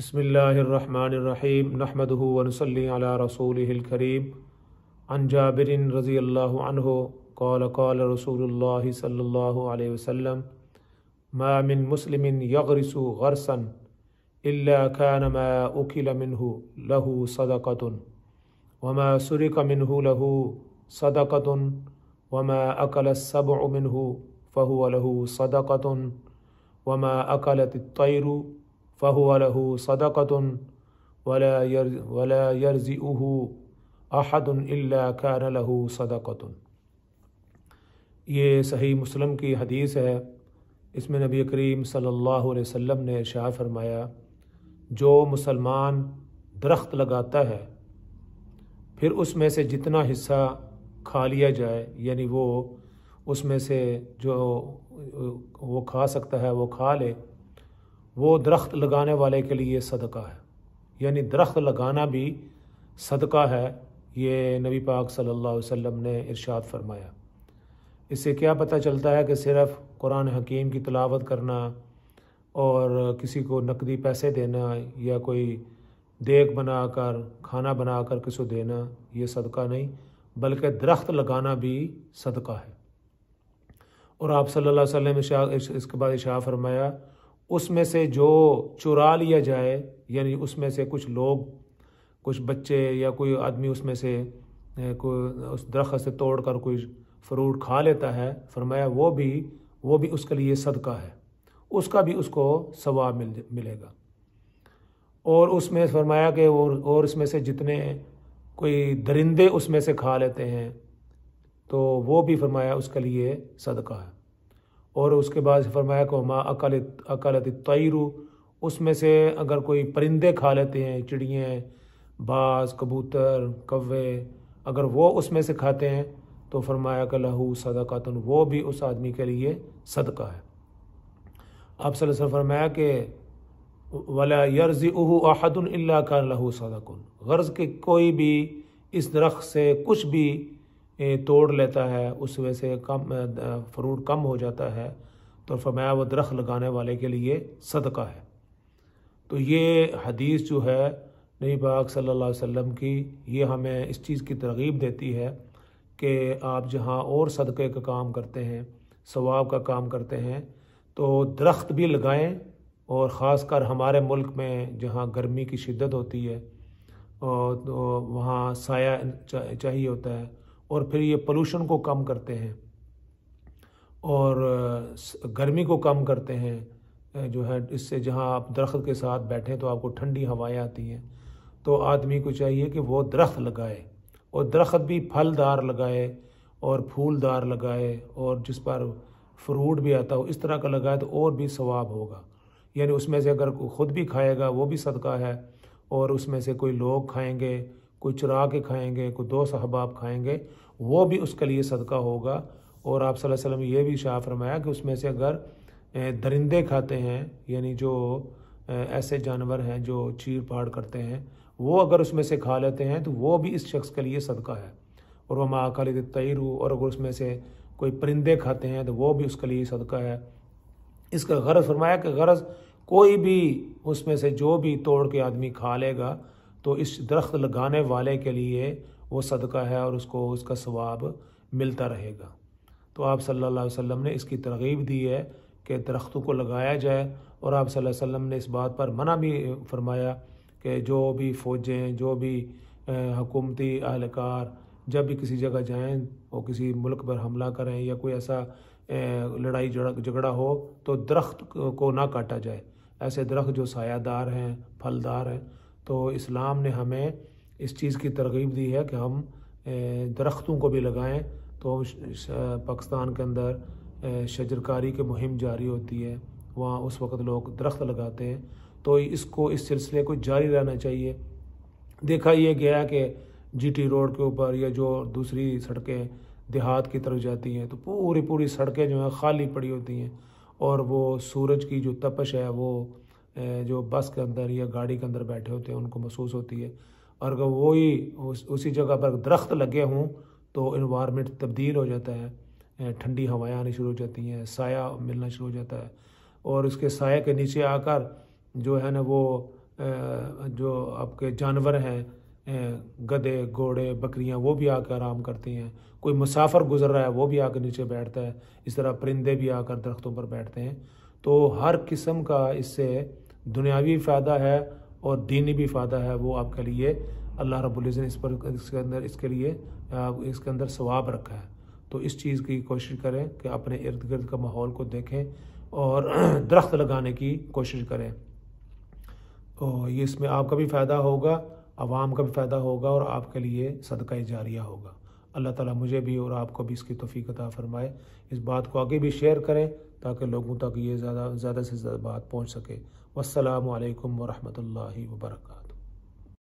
بسم اللہ الرحمن الرحیم نحمدہ ونصلی علی رسولہ الکریم عن جابر رضی اللہ عنہ قال قال رسول اللہ صلی اللہ علیہ وسلم ما من مسلم یغرس غرسا الا كان ما اکل منہ له صدقۃ وما سرق منہ له صدقۃ وما اکل السبع منہ فهو له صدقۃ وما اکلت الطیر فهو له صدقة ولا يرزئه أحد إلا كان له صدقة۔ یہ صحیح مسلم کی حدیث ہے۔ اس میں نبی کریم صلی اللہ علیہ وسلم نے ارشاد فرمایا، جو مسلمان درخت لگاتا ہے پھر اس میں سے جتنا حصہ کھا لیا جائے، یعنی وہ اس میں سے جو وہ کھا سکتا ہے وہ کھا لے، وہ درخت لگانے والے کے لیے صدقہ ہے۔ یعنی درخت لگانا بھی صدقہ ہے، یہ نبی پاک صلی اللہ علیہ وسلم نے ارشاد فرمایا۔ اس سے کیا پتہ چلتا ہے کہ صرف قرآن حکیم کی تلاوت کرنا اور کسی کو نقدی پیسے دینا یا کوئی دیگ بنا کر کھانا بنا کر کسی کو دینا یہ صدقہ نہیں، بلکہ درخت لگانا بھی صدقہ ہے۔ اور آپ صلی اللہ علیہ وسلم اس کے بعد ارشاد فرمایا، اس میں سے جو چرا لیا جائے، یعنی اس میں سے کچھ لوگ، کچھ بچے یا کوئی آدمی اس میں سے کوئی اس درخت سے توڑ کر کوئی فروٹ کھا لیتا ہے، فرمایا وہ بھی اس کے لیے صدقہ ہے، اس کا بھی اس کو ثواب ملے گا۔ اور اس میں فرمایا کہ اور اس میں سے جتنے کوئی درندے اس میں سے کھا لیتے ہیں تو وہ بھی فرمایا اس کے لیے صدقہ ہے۔ اور اس کے بعد فرمایا کہ ما اکلت الطیر، اس میں سے اگر کوئی پرندے کھا لیتے ہیں، چڑیاں، باز، کبوتر، کوے، اگر وہ اس میں سے کھاتے ہیں تو فرمایا کہ لہو صدقۃ، وہ بھی اس آدمی کے لیے صدقہ ہے۔ آپ صلی اللہ علیہ وسلم فرمایا کہ ولا یرزئہ احد الا کان لہ صدقۃ، غرض کہ کوئی بھی اس درخت سے کچھ بھی توڑ لیتا ہے، اس وجہ سے کم فروٹ کم ہو جاتا ہے تو فرمایا وہ درخت لگانے والے کے لیے صدقہ ہے۔ تو یہ حدیث جو ہے نبی پاک صلی اللہ علیہ وسلم کی، یہ ہمیں اس چیز کی ترغیب دیتی ہے کہ آپ جہاں اور صدقے کا کام کرتے ہیں، ثواب کا کام کرتے ہیں، تو درخت بھی لگائیں۔ اور خاص کر ہمارے ملک میں جہاں گرمی کی شدت ہوتی ہے اور تو وہاں سایہ چاہیے ہوتا ہے، اور پھر یہ پولوشن کو کم کرتے ہیں اور گرمی کو کم کرتے ہیں، جو ہے اس سے جہاں آپ درخت کے ساتھ بیٹھیں تو آپ کو ٹھنڈی ہوائیں آتی ہیں۔ تو آدمی کو چاہیے کہ وہ درخت لگائے، اور درخت بھی پھلدار لگائے اور پھولدار لگائے، اور جس پر فروٹ بھی آتا ہو اس طرح کا لگائے تو اور بھی ثواب ہوگا۔ یعنی اس میں سے اگر خود بھی کھائے گا وہ بھی صدقہ ہے، اور اس میں سے کوئی لوگ کھائیں گے، کوئی چرا کے کھائیں گے، کوئی دوست احباب کھائیں گے، وہ بھی اس کے لیے صدقہ ہوگا۔ اور آپ صلی اللہ علیہ وسلم یہ بھی ارشاد فرمایا کہ اس میں سے اگر درندے کھاتے ہیں، یعنی جو ایسے جانور ہیں جو چیر پھاڑ کرتے ہیں، وہ اگر اس میں سے کھا لیتے ہیں تو وہ بھی اس شخص کے لیے صدقہ ہے۔ اور وما اکلت الطیر، اور اگر اس میں سے کوئی پرندے کھاتے ہیں تو وہ بھی اس کے لیے صدقہ ہے۔ اس کا غرض فرمایا کہ غرض کوئی بھی اس میں سے جو بھی توڑ کے آدمی کھا لے گا تو اس درخت لگانے والے کے لیے وہ صدقہ ہے اور اس کو اس کا ثواب ملتا رہے گا۔ تو آپ صلی اللہ علیہ وسلم نے اس کی ترغیب دی ہے کہ درختوں کو لگایا جائے، اور آپ صلی اللہ علیہ وسلم نے اس بات پر منع بھی فرمایا کہ جو بھی فوجیں، جو بھی حکومتی اہلکار جب بھی کسی جگہ جائیں اور کسی ملک پر حملہ کریں یا کوئی ایسا لڑائی جھگڑا ہو تو درخت کو نہ کاٹا جائے، ایسے درخت جو سایہ دار ہیں، پھلدار ہیں۔ تو اسلام نے ہمیں اس چیز کی ترغیب دی ہے کہ ہم درختوں کو بھی لگائیں۔ تو پاکستان کے اندر شجرکاری کی مہم جاری ہوتی ہے، وہاں اس وقت لوگ درخت لگاتے ہیں، تو اس سلسلے کو جاری رہنا چاہیے۔ دیکھا یہ گیا کہ جی ٹی روڈ کے اوپر یا جو دوسری سڑکیں دیہات کی طرف جاتی ہیں تو پوری سڑکیں جو ہیں خالی پڑی ہوتی ہیں، اور وہ سورج کی جو تپش ہے وہ جو بس کے اندر یا گاڑی کے اندر بیٹھے ہوتے ہیں ان کو محسوس ہوتی ہے۔ اور اگر وہی اسی جگہ پر درخت لگے ہوں تو انوائرمنٹ تبدیل ہو جاتا ہے، ٹھنڈی ہوائیں آنی شروع ہو جاتی ہیں، سایہ ملنا شروع ہو جاتا ہے، اور اس کے سائے کے نیچے آ کر جو ہے نا وہ جو آپ کے جانور ہیں، گدھے، گھوڑے، بکریاں، وہ بھی آ کر آرام کرتی ہیں. کوئی مسافر گزر رہا ہے وہ بھی آ کر نیچے بیٹھتا ہے. اس طرح پرندے بھی آ کر درختوں پر بیٹھتے ہیں. تو ہر قسم کا اس سے دنیاوی فائدہ ہے اور دینی بھی فائدہ ہے، وہ آپ کے لیے اللہ رب العزت نے اس کے اندر ثواب رکھا ہے. تو اس چیز کی کوشش کریں کہ اپنے ارد گرد کا ماحول کو دیکھیں اور درخت لگانے کی کوشش کریں. تو یہ اس میں آپ کا بھی فائدہ ہوگا، عوام کا بھی فائدہ ہوگا، اور آپ کے لیے صدقہ جاریہ ہوگا. اللہ تعالیٰ مجھے بھی اور آپ کو بھی اس کی توفیق عطا فرمائے. اس بات کو آگے بھی شیئر کریں تاکہ لوگوں تک یہ زیادہ سے زیادہ بات پہنچ سکے. والسلام علیکم ورحمۃ اللہ وبرکاتہ.